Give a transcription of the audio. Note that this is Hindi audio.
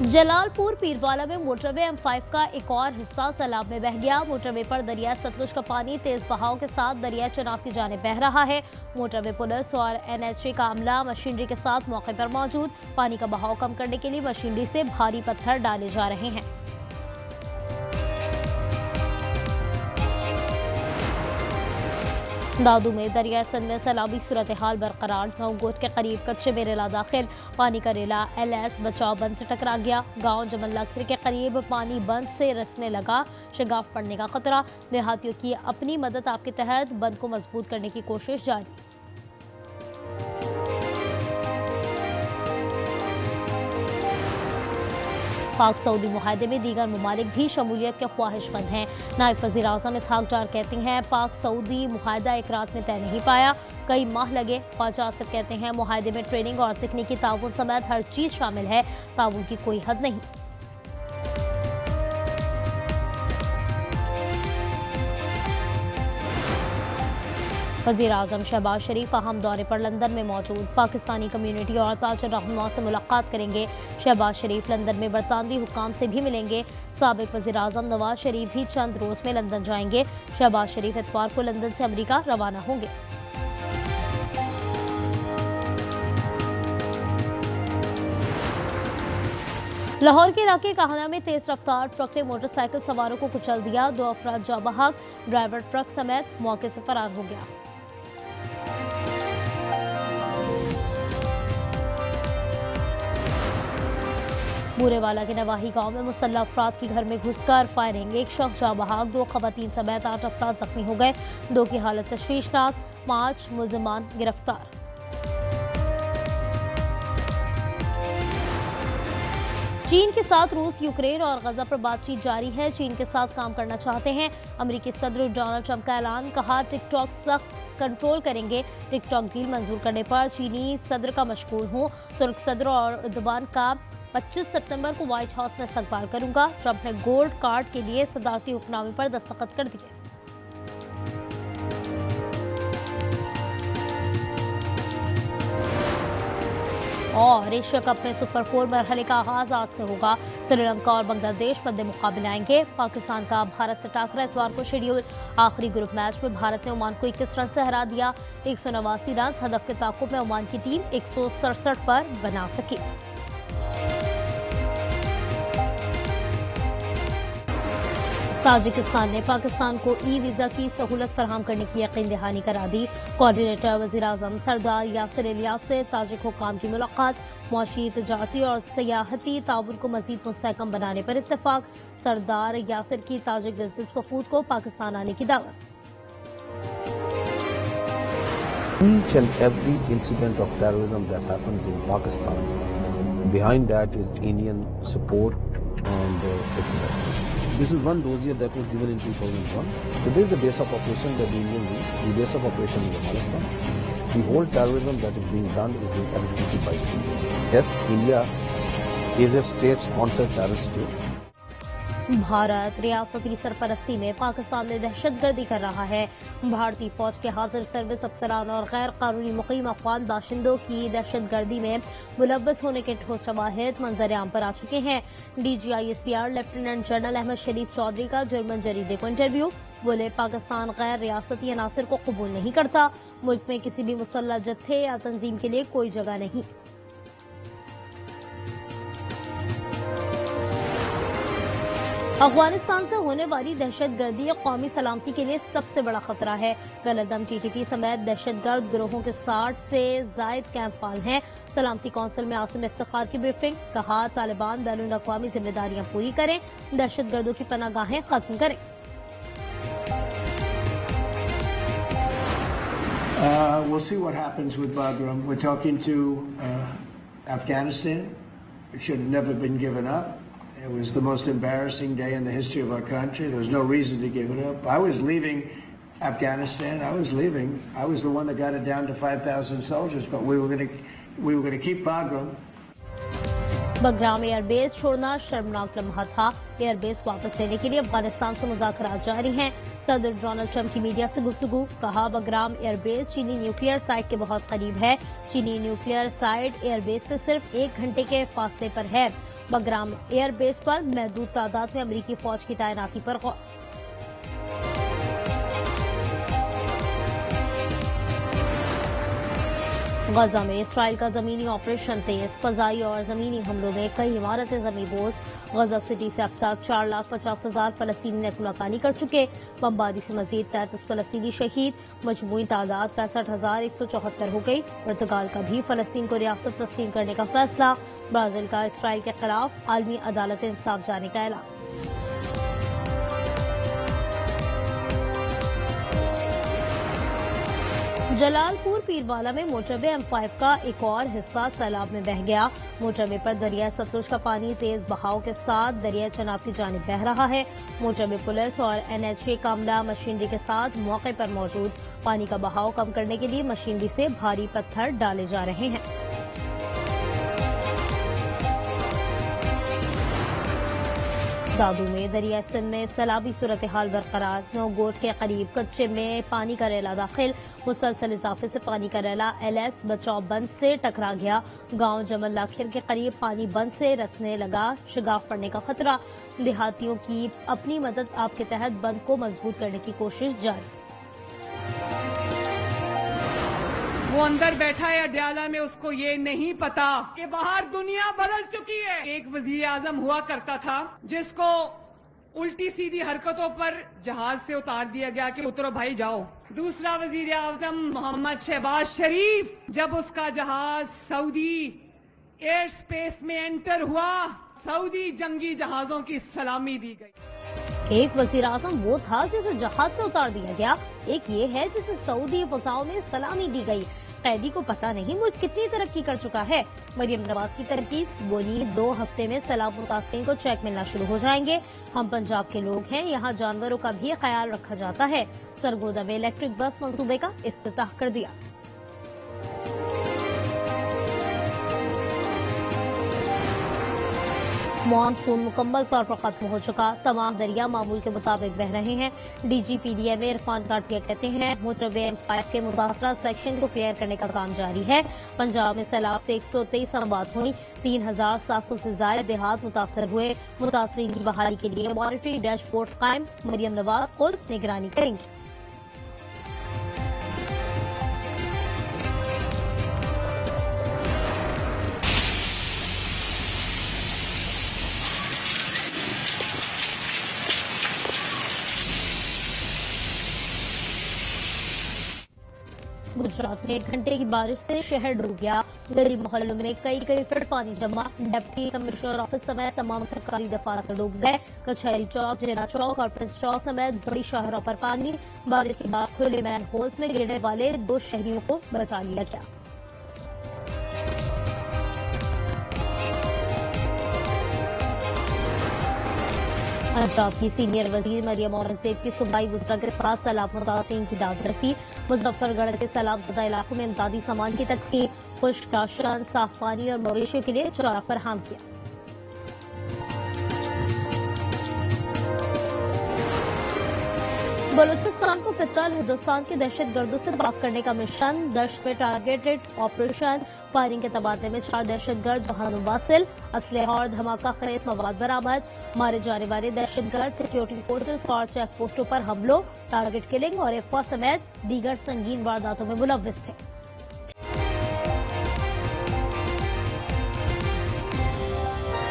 जलालपुर पीरवाला में मोटरवे M5 का एक और हिस्सा सैलाब में बह गया। मोटरवे पर दरिया सतलुज का पानी तेज बहाव के साथ दरिया चनाब की जानिब बह रहा है। मोटरवे पुलिस और NHA का अमला मशीनरी के साथ मौके पर मौजूद। पानी का बहाव कम करने के लिए मशीनरी से भारी पत्थर डाले जा रहे हैं। दादू में दरिया सिंध में सैलाबी सूरत हाल बरकरार। 9 गोट के करीब कच्चे में रेला दाखिल। पानी का रेला LS बचाव बंद से टकरा गया। गांव जमल्ला खिर के करीब पानी बंद से रिसने लगा। शगाफ पड़ने का खतरा। देहातियों की अपनी मदद आपके तहत बंद को मजबूत करने की कोशिश जारी। पाक सऊदी मुआहदे में दीगर ममालिक भी शमूलियत के ख्वाहिशमंद हैं। नायब वज़ीर आज़म इसहाक डार कहते हैं पाक सऊदी मुआहदा एक रात में तय नहीं पाया, कई माह लगे। ख्वाजा आसिफ कहते हैं मुआहदे में ट्रेनिंग और तकनीकी ताउन समेत हर चीज़ शामिल है, ताउन की कोई हद नहीं। वज़ीर आज़म शहबाज शरीफ अहम दौरे पर लंदन में मौजूद। पाकिस्तानी कम्युनिटी और ताजुर रहनुमा से मुलाकात करेंगे। शहबाज शरीफ लंदन में बरतानवी हुक्काम से भी मिलेंगे। साबिक वज़ीर आज़म नवाज शरीफ भी चंद रोज़ में लंदन जाएंगे। शहबाज शरीफ इतवार को लंदन से अमरीका रवाना होंगे। लाहौर के इलाके काहना में तेज रफ्तार ट्रक ने मोटरसाइकिल सवारों को कुचल दिया। 2 अफराद जाँ बहक, ड्राइवर ट्रक समेत मौके से फरार हो गया। बूरेवाला के नवाही गांव में मुसल्लह अफराद की घर में घुसकर फायरिंग। 1 शख्स जाँ बहक, 2 खवातीन समेत 8 अफराद जख्मी हो गए। 2 की हालत तशवीशनाक। 5 मुल्जिमान गिरफ्तार। चीन के साथ रूस, यूक्रेन और गजा पर बातचीत जारी है। चीन के साथ काम करना चाहते हैं। अमेरिकी सदर डोनाल्ड ट्रंप का ऐलान। कहा टिकटॉक सख्त कंट्रोल करेंगे। टिकटॉक डील मंजूर करने पर चीनी सदर का मशकूर हूँ। तुर्क सदर और एर्दोगान का 25 सितंबर को व्हाइट हाउस में इस्तकबाल करूंगा। ट्रंप ने गोल्ड कार्ड के लिए सदारती हुक्मनामे पर दस्तखत कर दिए। और एशिया कप में सुपर 4 मरहले का आगाज आज से होगा। श्रीलंका और बांग्लादेश मद्दे मुकाबले आएंगे। पाकिस्तान का भारत से टाकरा इतवार को शेड्यूल। आखिरी ग्रुप मैच में भारत ने ओमान को 21 रन से हरा दिया। 189 रन हदफ के ताकुब में ओमान की टीम 167 पर बना सकी। ताजिकिस्तान ने पाकिस्तान को ई-वीज़ा की सहूलत फराहम करने की यकीन दहानी करा दी। कोऑर्डिनेटर वज़ीर आज़म सरदार यासिर इलियास से ताजिक हुक्काम की मुलाकात। मुआशी, तजारती और सियाहती ताउन को मज़ीद मुस्तहकम बनाने पर इत्तफाक। सरदार यासिर की ताजिक बिजनेस वफूद को पाकिस्तान आने की दावत। Each and every incident of terrorism that happens in Pakistan, behind that is Indian support and excellence. This is one dossier that was given in 2001. So this is the base of operation that the Indian use. The base of operation is Afghanistan. The whole terrorism that is being done is being executed by the Indians. Yes, India is a state-sponsored terrorist state. Bharat रियासती सरपरस्ती में पाकिस्तान में दहशतगर्दी कर रहा है। भारतीय फौज के हाजिर सर्विस अफसरान और गैर कानूनी मुकीम अफगान बाशिंदों की दहशतगर्दी में मुलव्वस होने के ठोस शवाहिद मंजर आम पर आ चुके हैं। DGISPR लेफ्टिनेंट जनरल अहमद शरीफ चौधरी का जर्मन जरीदे को इंटरव्यू। बोले पाकिस्तान गैर रियासती अनासर को कबूल नहीं करता। मुल्क में किसी भी मुसल्लह जत्थे या तंजीम के लिए कोई जगह नहीं। अफगानिस्तान से होने वाली दहशतगर्दी कौमी सलामती के लिए सबसे बड़ा खतरा है। गलतदम TTP समेत दहशतगर्द गिरोहों के 60 से जायद कैंप फाल हैं। सलामती कौंसिल में आसिम इफ्तिखार की ब्रीफिंग। कहा तालिबान बैनुल अक़वामी जिम्मेदारियां पूरी करें, दहशतगर्दों की पनाहगाहें खत्म करें। We'll see what happens with Bagram. We're talking to Afghanistan. It should have never been given up. It was the most embarrassing day in the history of our country. There was no reason to give it up. I was leaving Afghanistan. I was leaving. I was the one that got it down to 5,000 soldiers, but we were going to keep Bagram. Bagram airbase छोड़ना शर्मनाक लम्हा था। एयरबेस वापस लेने के लिए अफगानिस्तान से मुज़ाकरात जारी हैं। सदर डोनाल्ड ट्रंप की मीडिया से गुफ्तगू। कहा बगराम एयरबेस चीनी न्यूक्लियर साइट के बहुत करीब है। चीनी न्यूक्लियर साइट एयरबेस से सिर्फ 1 घंटे के फासले पर है। बग्राम एयरबेस पर महदूद तादाद में अमरीकी फौज की तैनाती पर गौर। गजा में इसराइल का जमीनी ऑपरेशन तेज, फजाई और जमीनी हमलों में कई इमारतें जमींदोज। गजा सिटी से अब तक 4,50,000 फलस्तीनी नकुलकानी कर चुके। बमबारी से मजीद 33 फलस्तीनी शहीद, मजमूई तादाद 65,174 हो गई। पुर्तगाल का भी फलस्तीन को रियासत तस्लीम करने का फैसला। ब्राजील का इसराइल के खिलाफ आलमी अदालत इंसाफ जाने का ऐलान। जलालपुर पीरवाला में मोटरवे M5 का एक और हिस्सा सैलाब में बह गया। मोटरवे पर दरिया सतलुज का पानी तेज बहाव के साथ दरिया चनाब की जानिब बह रहा है। मोटरवे पुलिस और NHA कामला मशीनरी के साथ मौके पर मौजूद। पानी का बहाव कम करने के लिए मशीनरी से भारी पत्थर डाले जा रहे हैं। दादू में दरिया सिंध में सैलाबी सूरत हाल बरकरार। नौगोट के करीब कच्चे में पानी का रेला दाखिल। मुसलसल इजाफे से पानी का रेला LS बचाव बंद से टकरा गया। गांव जमल लाखिर के करीब पानी बंद से रसने लगा, शिगाफ पड़ने का खतरा। देहातियों की अपनी मदद आप के तहत बंद को मजबूत करने की कोशिश जारी। वो अंदर बैठा है अडयाला में, उसको ये नहीं पता कि बाहर दुनिया बदल चुकी है। एक वजीर आजम हुआ करता था जिसको उल्टी सीधी हरकतों पर जहाज से उतार दिया गया कि उतरो भाई जाओ। दूसरा वजीर आजम मोहम्मद शहबाज शरीफ, जब उसका जहाज सऊदी एयर स्पेस में एंटर हुआ, सऊदी जंगी जहाजों की सलामी दी गई। एक वजीर आजम वो था जिसे जहाज से उतार दिया गया, एक ये है जिसे सऊदी फजाओं में सलामी दी गई। कैदी को पता नहीं मुल्क कितनी तरक्की कर चुका है। मरियम नवाज की तरक्की बोली 2 हफ्ते में सैलाब मुतासिरीन को चेक मिलना शुरू हो जाएंगे। हम पंजाब के लोग हैं, यहाँ जानवरों का भी ख्याल रखा जाता है। सरगोदा में इलेक्ट्रिक बस मंसूबे का इफ्तिताह कर दिया। मानसून मुकम्मल तौर पर खत्म हो चुका, तमाम दरिया मामूल के मुताबिक बह रहे हैं। DGPDM इरफान काटिया कहते हैं मोटरवे M5 के मुतासरा सेक्शन को क्लियर करने का काम जारी है। पंजाब में सैलाब से 123 आबाद हुई, 3,700 से ज्यादा देहात मुतासर हुए। मुतासरीन की बहाली के लिए मॉनिटरी डैशबोर्ड कायम, मरियम नवाज खुद निगरानी करेंगी। गुजरात में 1 घंटे की बारिश से शहर डूब गया। गरीब मोहल्लों में कई फुट पानी जमा। डिप्टी कमिश्नर ऑफिस समेत तमाम सरकारी दफातर डूब गए। कचहरी चौक, जिला चौक और प्रिंस चौक समेत बड़ी शहरों पर पानी। बारिश के बाद खुले मैन होल्स में गिरने वाले 2 शहरियों को बचा लिया गया। पंजाब की सीनियर वजीर मरियम औरंगजेब की सूबाई वज़रा के साथ सैलाब मुतासरीन की दाद रसी। मुजफ्फरगढ़ के सैलाब ज़दा इलाकों में इमदादी सामान की तकसीम, खुश्क राशन, साफ पानी और मवेशियों के लिए चारा फराहम किया। बलूचिस्तान को फिलहाल हिंदुस्तान के दहशतगर्दों से पाक करने का मिशन। दश्त में टारगेटेड ऑपरेशन, फायरिंग के तबादले में 4 दहशतगर्द जहानुम वासिल। असलहा और धमाका खेज मवाद बरामद। मारे जाने वाले दहशतगर्द सिक्योरिटी फोर्सेस और चेक पोस्टों पर हमलों, टारगेट किलिंग और अगवा समेत दीगर संगीन वारदातों में मुलव्विस थे।